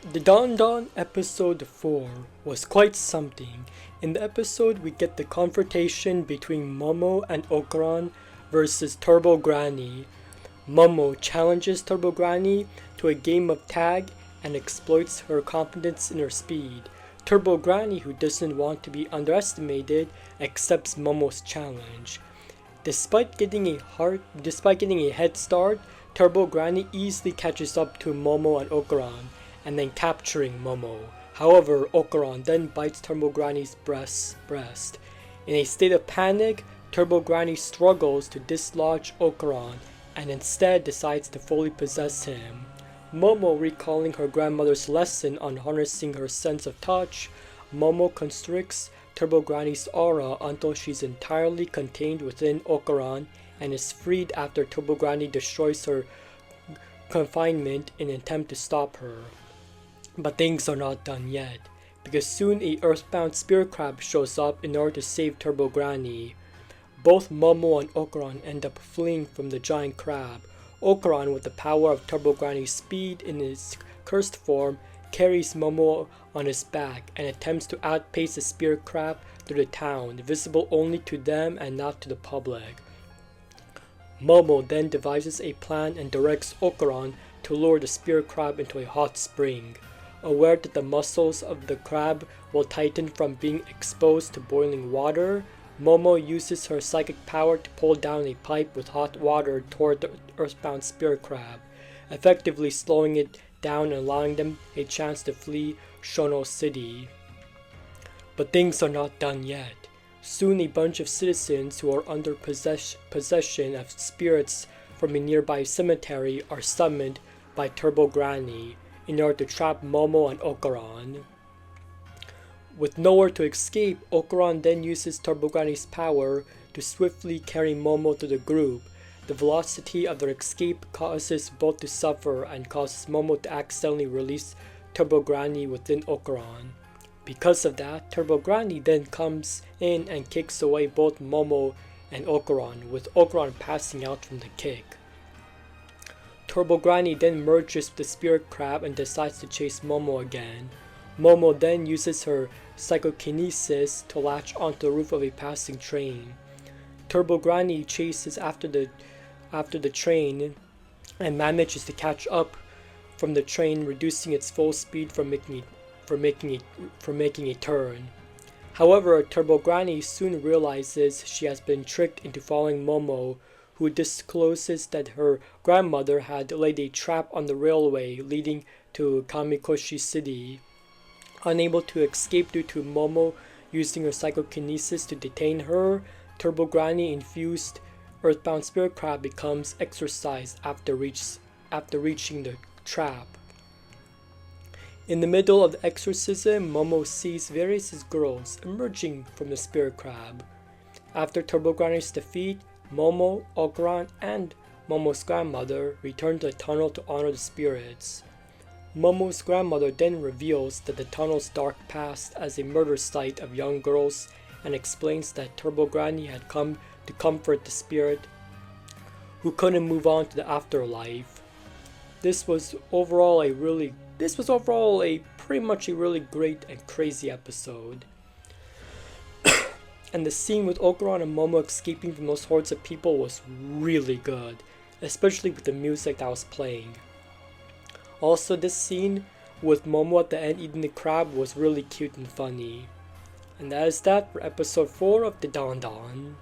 The Dandadan episode 4 was quite something. In the episode, we get the confrontation between Momo and Okran versus Turbo Granny. Momo challenges Turbo Granny to a game of tag and exploits her confidence in her speed. Turbo Granny, who doesn't want to be underestimated, accepts Momo's challenge. Despite getting a head start, Turbo Granny easily catches up to Momo and Okran, and then capturing Momo. However, Okran then bites Turbo Granny's breast. In a state of panic, Turbo Granny struggles to dislodge Okran and instead decides to fully possess him. Momo, recalling her grandmother's lesson on harnessing her sense of touch, Momo constricts Turbo Granny's aura until she's entirely contained within Okran and is freed after Turbo Granny destroys her confinement in an attempt to stop her. But things are not done yet, because soon a earthbound spirit crab shows up in order to save Turbo Granny. Both Momo and Okran end up fleeing from the giant crab. Okran, with the power of Turbo Granny's speed in his cursed form, carries Momo on his back and attempts to outpace the spirit crab through the town, visible only to them and not to the public. Momo then devises a plan and directs Okran to lure the spirit crab into a hot spring. Aware that the muscles of the crab will tighten from being exposed to boiling water, Momo uses her psychic power to pull down a pipe with hot water toward the earthbound spirit crab, effectively slowing it down and allowing them a chance to flee Shono City. But things are not done yet. Soon a bunch of citizens who are under possession of spirits from a nearby cemetery are summoned by Turbo Granny in order to trap Momo and Okran. With nowhere to escape, Okran then uses Turbo Granny's power to swiftly carry Momo to the group. The velocity of their escape causes both to suffer and causes Momo to accidentally release Turbo Granny within Okran. Because of that, Turbo Granny then comes in and kicks away both Momo and Okran, with Okran passing out from the kick. Turbo Granny then merges with the spirit crab and decides to chase Momo again. Momo then uses her psychokinesis to latch onto the roof of a passing train. Turbo Granny chases after the train and manages to catch up from the train, reducing its full speed for making a turn. However, Turbo Granny soon realizes she has been tricked into following Momo, who discloses that her grandmother had laid a trap on the railway leading to Kamikoshi City. Unable to escape due to Momo using her psychokinesis to detain her, Turbo Granny infused earthbound spirit crab becomes exorcised after reaching the trap. In the middle of the exorcism, Momo sees various girls emerging from the spirit crab. After Turbo Granny's defeat, Momo, Okran, and Momo's grandmother return to the tunnel to honor the spirits. Momo's grandmother then reveals that the tunnel's dark past as a murder site of young girls and explains that Turbo Granny had come to comfort the spirit who couldn't move on to the afterlife. This was overall a pretty much a really great and crazy episode. And the scene with Okran and Momo escaping from those hordes of people was really good, especially with the music that was playing. Also, this scene with Momo at the end eating the crab was really cute and funny. And that is that for episode 4 of the Dandadan.